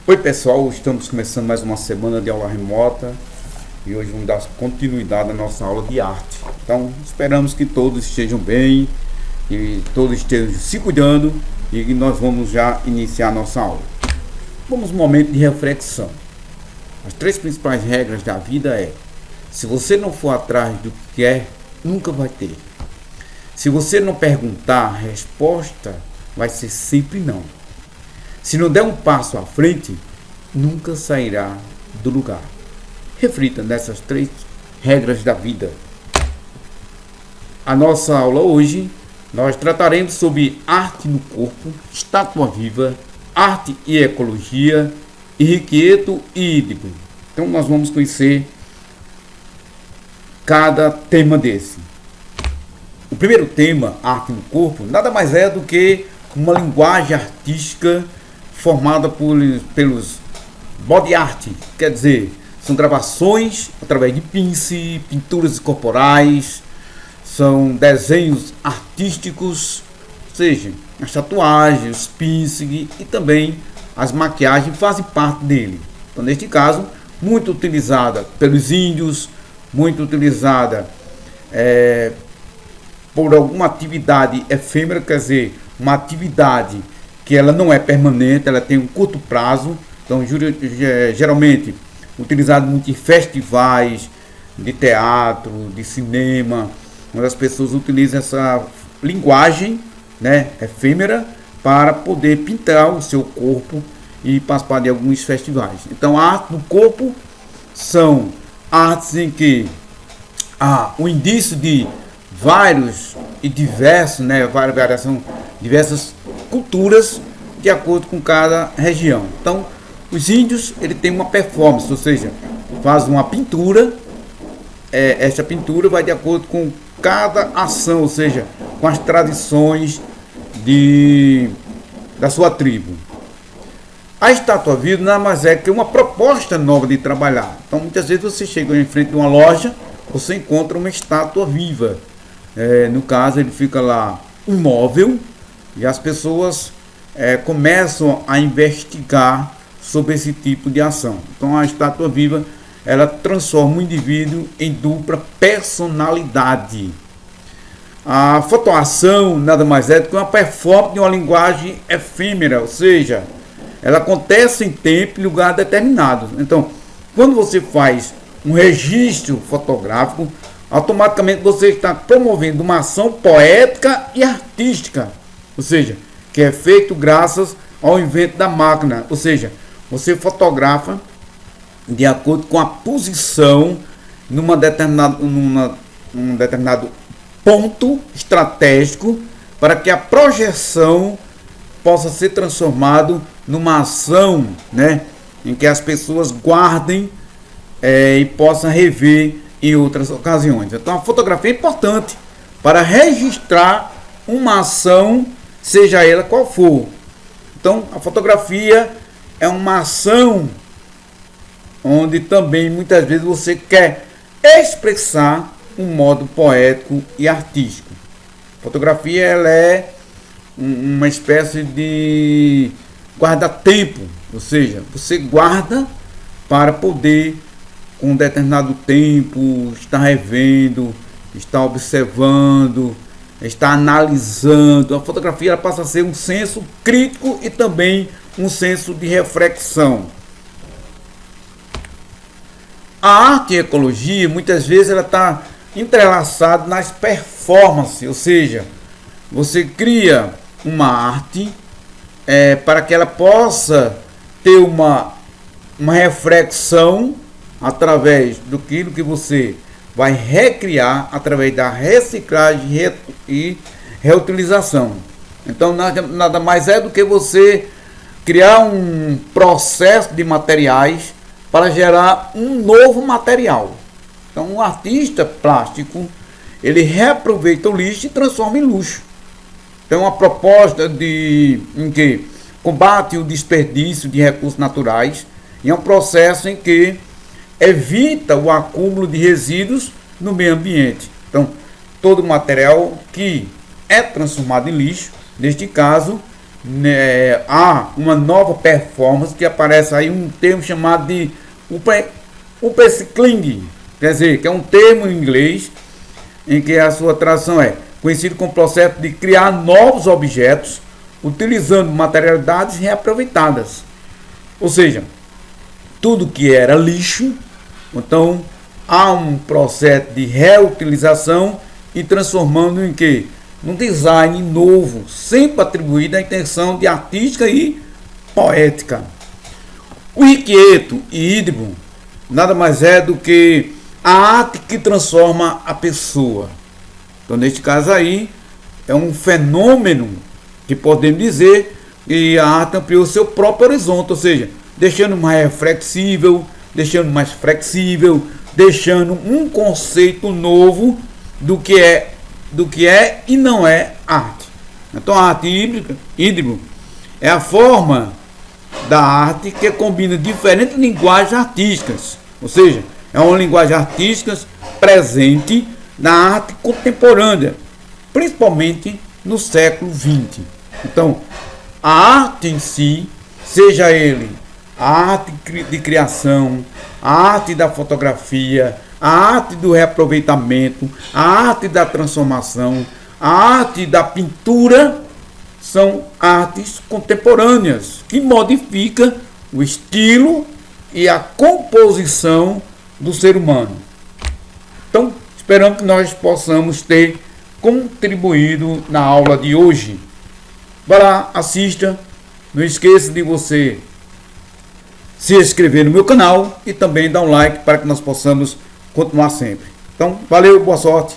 Oi pessoal, estamos começando mais uma semana de aula remota e hoje vamos dar continuidade à nossa aula de arte. Então esperamos que todos estejam bem e todos estejam se cuidando e nós vamos já iniciar a nossa aula. Vamos um momento de reflexão. As três principais regras da vida é: se você não for atrás do que quer, nunca vai ter. Se você não perguntar, a resposta vai ser sempre não. Se não der um passo à frente, nunca sairá do lugar. Reflita nessas três regras da vida. A nossa aula hoje, nós trataremos sobre arte no corpo, estátua viva, arte e ecologia, irrequieto e hídrico. Então nós vamos conhecer cada tema desse. O primeiro tema, arte no corpo, nada mais é do que uma linguagem artística formada pelos body art, quer dizer, são gravações através de pince, pinturas corporais, são desenhos artísticos, ou seja, as tatuagens, os piercing e também as maquiagens fazem parte dele. Então, neste caso, muito utilizada pelos índios, muito utilizada por alguma atividade efêmera, quer dizer, uma atividade que ela não é permanente, ela tem um curto prazo. Então, geralmente, utilizado muito em festivais de teatro, de cinema, onde as pessoas utilizam essa linguagem, né, efêmera para poder pintar o seu corpo e participar de alguns festivais. Então, a arte do corpo são artes em que há o indício de vários e diversos, né, diversas culturas de acordo com cada região. Então, os índios, ele tem uma performance, ou seja, faz uma pintura, essa pintura vai de acordo com cada ação, ou seja, com as tradições da sua tribo. A estátua viva nada mais é que uma proposta nova de trabalhar. Então, muitas vezes você chega em frente de uma loja, você encontra uma estátua viva. No caso, ele fica lá imóvel e as pessoas começam a investigar sobre esse tipo de ação. Então, a estátua viva, ela transforma o indivíduo em dupla personalidade. A fotoação nada mais é do que uma performance de uma linguagem efêmera, ou seja, ela acontece em tempo e lugar determinados. Então, quando você faz um registro fotográfico, automaticamente você está promovendo uma ação poética e artística, ou seja, que é feito graças ao invento da máquina, ou seja, você fotografa de acordo com a posição num determinado ponto estratégico para que a projeção possa ser transformado numa ação, né, em que as pessoas guardem e possam rever em outras ocasiões. Então a fotografia é importante para registrar uma ação, seja ela qual for. Então a fotografia é uma ação onde também muitas vezes você quer expressar um modo poético e artístico. A fotografia, ela é uma espécie de guarda-tempo, ou seja, você guarda para poder, com um determinado tempo, estar revendo, estar observando, estar analisando. A fotografia, ela passa a ser um senso crítico e também um senso de reflexão. A arte e a ecologia, muitas vezes, ela está entrelaçada nas performances, ou seja, você cria uma arte para que ela possa ter uma reflexão através do que você vai recriar através da reciclagem e reutilização. Então nada mais é do que você criar um processo de materiais para gerar um novo material. Então um artista plástico, ele reaproveita o lixo e transforma em luxo. Então uma proposta em que combate o desperdício de recursos naturais e é um processo em que evita o acúmulo de resíduos no meio ambiente. Então todo material que é transformado em lixo, neste caso, né, há uma nova performance que aparece aí um termo chamado de upcycling, quer dizer, que é um termo em inglês em que a sua tradução é conhecido como processo de criar novos objetos utilizando materialidades reaproveitadas. Ou seja, tudo que era lixo, então há um processo de reutilização e transformando em quê? Num design novo, sempre atribuído à intenção de artística e poética. O inquieto e ídimo nada mais é do que a arte que transforma a pessoa. Então, neste caso aí, é um fenômeno que podemos dizer que a arte ampliou seu próprio horizonte, ou seja, deixando mais flexível, deixando um conceito novo do que é e não é arte. Então, a arte híbrida é a forma da arte que combina diferentes linguagens artísticas, ou seja, é uma linguagem artística presente na arte contemporânea, principalmente no século XX. Então, a arte em si, seja ele a arte de criação, a arte da fotografia, a arte do reaproveitamento, a arte da transformação, a arte da pintura, são artes contemporâneas que modificam o estilo e a composição do ser humano. Então, esperamos que nós possamos ter contribuído na aula de hoje. Vá lá, assista. Não esqueça de você se inscrever no meu canal e também dar um like para que nós possamos continuar sempre. Então, valeu, boa sorte.